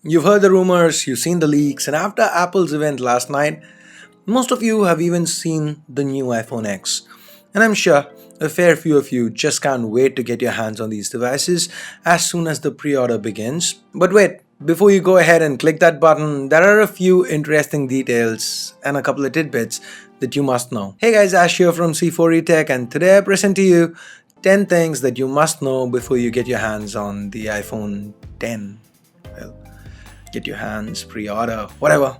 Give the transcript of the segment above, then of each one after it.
You've heard the rumors, you've seen the leaks, and after Apple's event last night, most of you have even seen the new iPhone X. And I'm sure a fair few of you just can't wait to get your hands on these devices as soon as the pre order begins. But wait, before you go ahead and click that button, there are a few interesting details and a couple of tidbits that you must know. Hey guys, Ash here from C4E Tech, and today I present to you 10 things that you must know before you get your hands on the iPhone 10. Well, get your hands, pre-order, whatever.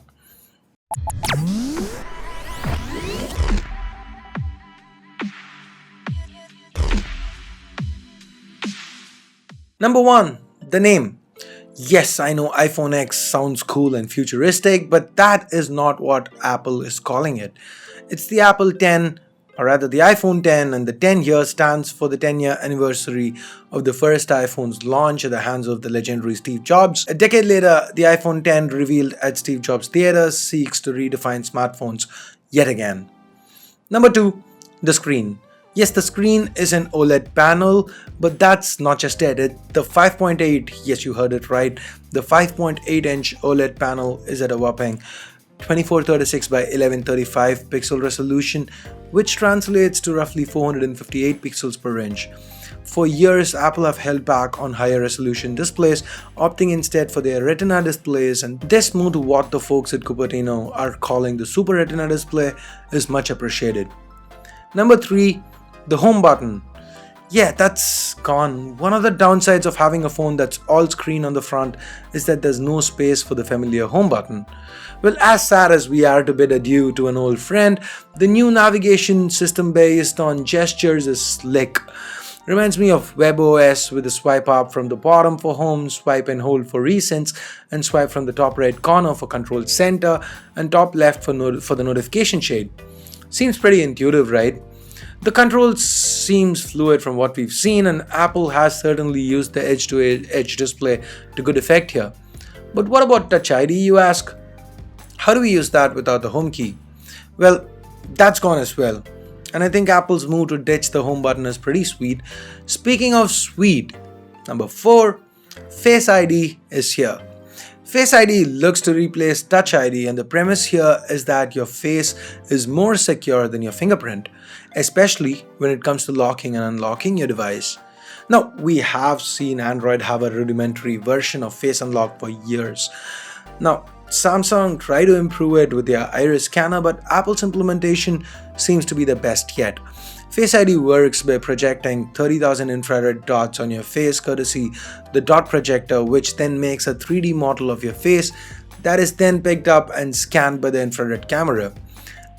Number 1, the name. Yes, I know iPhone X sounds cool and futuristic, but that is not what Apple is calling it. It's the Apple 10, or rather the iPhone 10, and the 10 here stands for the 10-year anniversary of the first iPhone's launch at the hands of the legendary Steve Jobs. A decade later, the iPhone 10, revealed at Steve Jobs Theater, seeks to redefine smartphones yet again. Number 2, the screen. Yes, the screen is an OLED panel, but that's not just it. The 5.8, yes, you heard it right, the 5.8-inch OLED panel is at a whopping 2436 by 1135 pixel resolution, which translates to roughly 458 pixels per inch. For years, Apple have held back on higher resolution displays, opting instead for their Retina displays, and this move to what the folks at Cupertino are calling the Super Retina display is much appreciated. Number 3, the home button. Yeah, that's gone. One of the downsides of having a phone that's all screen on the front is that there's no space for the familiar home button. Well, as sad as we are to bid adieu to an old friend, the new navigation system based on gestures is slick. Reminds me of WebOS with a swipe up from the bottom for home, swipe and hold for recents, and swipe from the top right corner for control center, and top left for the notification shade. Seems pretty intuitive, right? The controls seems fluid from what we've seen, and Apple has certainly used the edge-to-edge display to good effect here. But what about Touch ID, you ask? How do we use that without the home key? Well, that's gone as well. And I think Apple's move to ditch the home button is pretty sweet. Speaking of sweet, number 4, Face ID is here. Face ID looks to replace Touch ID, and the premise here is that your face is more secure than your fingerprint, especially when it comes to locking and unlocking your device. Now, we have seen Android have a rudimentary version of Face Unlock for years. Now, Samsung tried to improve it with their iris scanner, but Apple's implementation seems to be the best yet. Face ID works by projecting 30,000 infrared dots on your face courtesy the dot projector, which then makes a 3D model of your face that is then picked up and scanned by the infrared camera.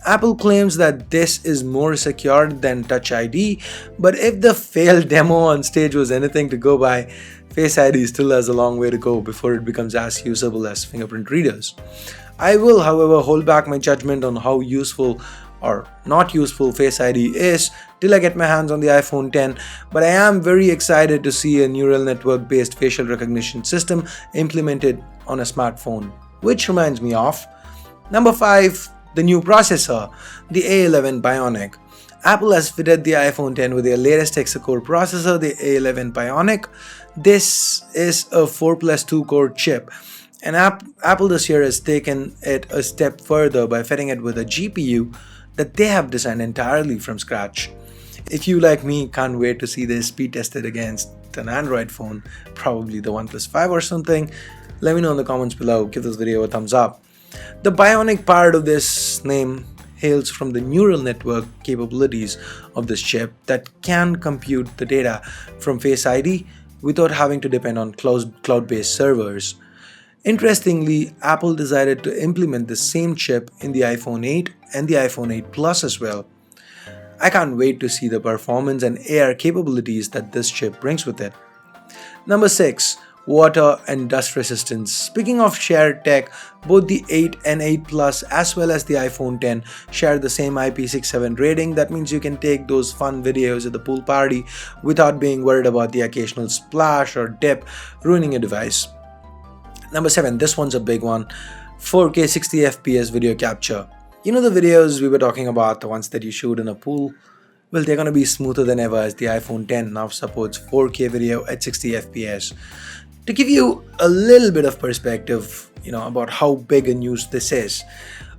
Apple claims that this is more secure than Touch ID, but if the failed demo on stage was anything to go by, Face ID still has a long way to go before it becomes as usable as fingerprint readers. I will, however, hold back my judgment on how useful or not useful Face ID is till I get my hands on the iPhone 10, but I am very excited to see a neural network based facial recognition system implemented on a smartphone. Which reminds me of number 5, the new processor, the A11 Bionic. Apple has fitted the iPhone 10 with their latest hexa-core processor, the A11 Bionic. This is a 4+2 core chip, and Apple this year has taken it a step further by fitting it with a GPU that they have designed entirely from scratch. If you, like me, can't wait to see this speed tested against an Android phone, probably the OnePlus 5 or something, let me know in the comments below. Give this video a thumbs up. The Bionic part of this name hails from the neural network capabilities of this chip that can compute the data from Face ID without having to depend on cloud-based servers. Interestingly, Apple decided to implement the same chip in the iPhone 8 and the iPhone 8 Plus as well. I can't wait to see the performance and AR capabilities that this chip brings with it. Number 6, water and dust resistance. Speaking of shared tech, both the 8 and 8 Plus as well as the iPhone 10 share the same IP67 rating. That means you can take those fun videos at the pool party without being worried about the occasional splash or dip ruining your device. Number 7, this one's a big one, 4K 60fps video capture. You know the videos we were talking about, the ones that you shoot in a pool? Well, they're going to be smoother than ever as the iPhone 10 now supports 4K video at 60fps. To give you a little bit of perspective, about how big a news this is,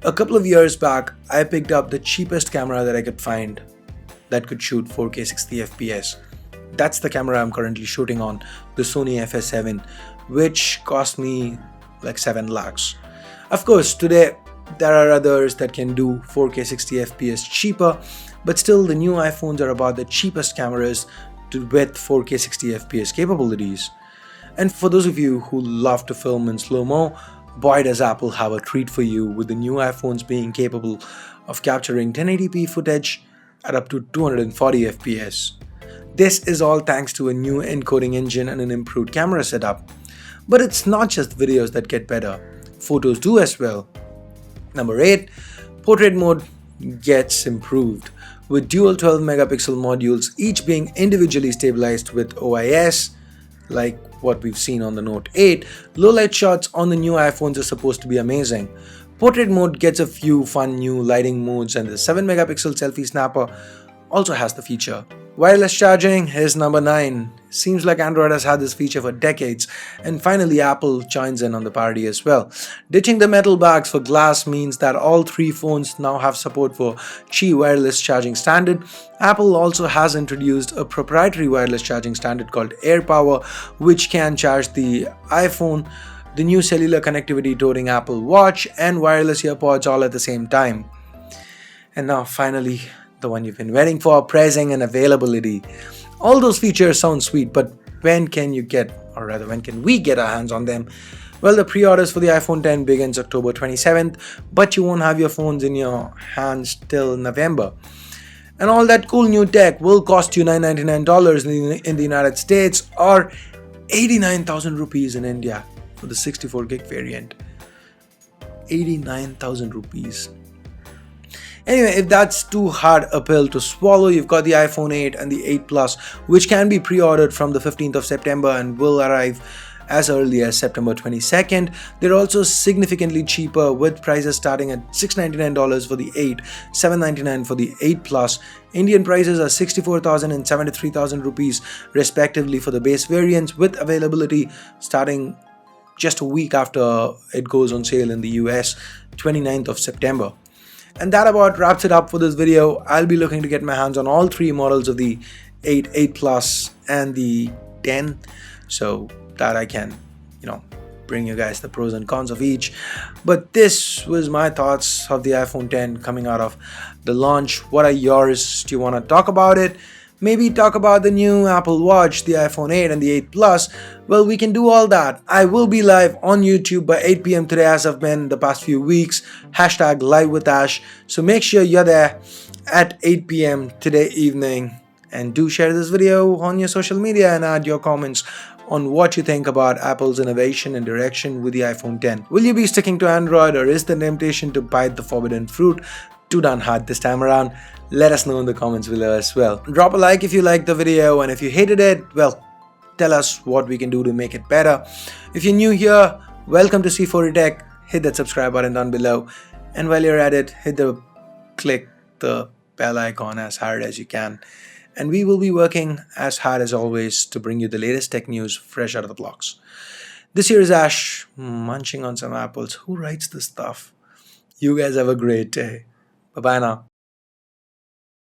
a couple of years back, I picked up the cheapest camera that I could find that could shoot 4K 60 FPS. That's the camera I'm currently shooting on, the Sony FS7, which cost me like 7 lakhs. Of course, today there are others that can do 4K 60 FPS cheaper, but still the new iPhones are about the cheapest cameras with 4K 60 FPS capabilities. And for those of you who love to film in slow-mo, boy does Apple have a treat for you, with the new iPhones being capable of capturing 1080p footage at up to 240 FPS. This is all thanks to a new encoding engine and an improved camera setup. But it's not just videos that get better, photos do as well. Number 8, portrait mode gets improved, with dual 12 megapixel modules, each being individually stabilized with OIS, like what we've seen on the Note 8. Low light shots on the new iPhones are supposed to be amazing. Portrait mode gets a few fun new lighting modes, and the 7 megapixel selfie snapper also has the feature. Wireless charging is number 9. Seems like Android has had this feature for decades, and finally Apple joins in on the party as well. Ditching the metal bags for glass means that all 3 phones now have support for Qi wireless charging standard. Apple also has introduced a proprietary wireless charging standard called AirPower, which can charge the iPhone, the new cellular connectivity touting Apple Watch, and wireless earpods all at the same time. And now finally, the one you've been waiting for, pricing and availability. All those features sound sweet, but when can we get our hands on them? Well, the pre-orders for the iPhone X begins October 27th, but you won't have your phones in your hands till November. And all that cool new tech will cost you $999 in the United States, or 89,000 rupees in India for the 64 gig variant. 89,000 rupees. Anyway, if that's too hard a pill to swallow, you've got the iPhone 8 and the 8 Plus, which can be pre-ordered from the 15th of September and will arrive as early as September 22nd. They're also significantly cheaper, with prices starting at $699 for the 8, $799 for the 8 Plus. Indian prices are 64,000 and 73,000 rupees respectively for the base variants, with availability starting just a week after it goes on sale in the US, 29th of September. And that about wraps it up for this video. I'll be looking to get my hands on all 3 models of the 8, 8 Plus and the 10, so that I can, bring you guys the pros and cons of each. But this was my thoughts of the iPhone X coming out of the launch. What are yours? Do you want to talk about it? Maybe talk about the new Apple Watch, the iPhone 8 and the 8 Plus. Well, we can do all that. I will be live on YouTube by 8 p.m. today, as I've been the past few weeks. Hashtag live with Ash. So make sure you're there at 8 p.m. today evening. And do share this video on your social media and add your comments on what you think about Apple's innovation and direction with the iPhone X. Will you be sticking to Android, or is the temptation to bite the forbidden fruit too darn hard this time around? Let us know in the comments below as well. Drop a like if you liked the video, and if you hated it, well, tell us what we can do to make it better. If you're new here, welcome to C4 Tech. Hit that subscribe button down below, and while you're at it, click the bell icon as hard as you can. And we will be working as hard as always to bring you the latest tech news fresh out of the blocks. This here is Ash, munching on some apples. Who writes this stuff? You guys have a great day. Bye-bye now.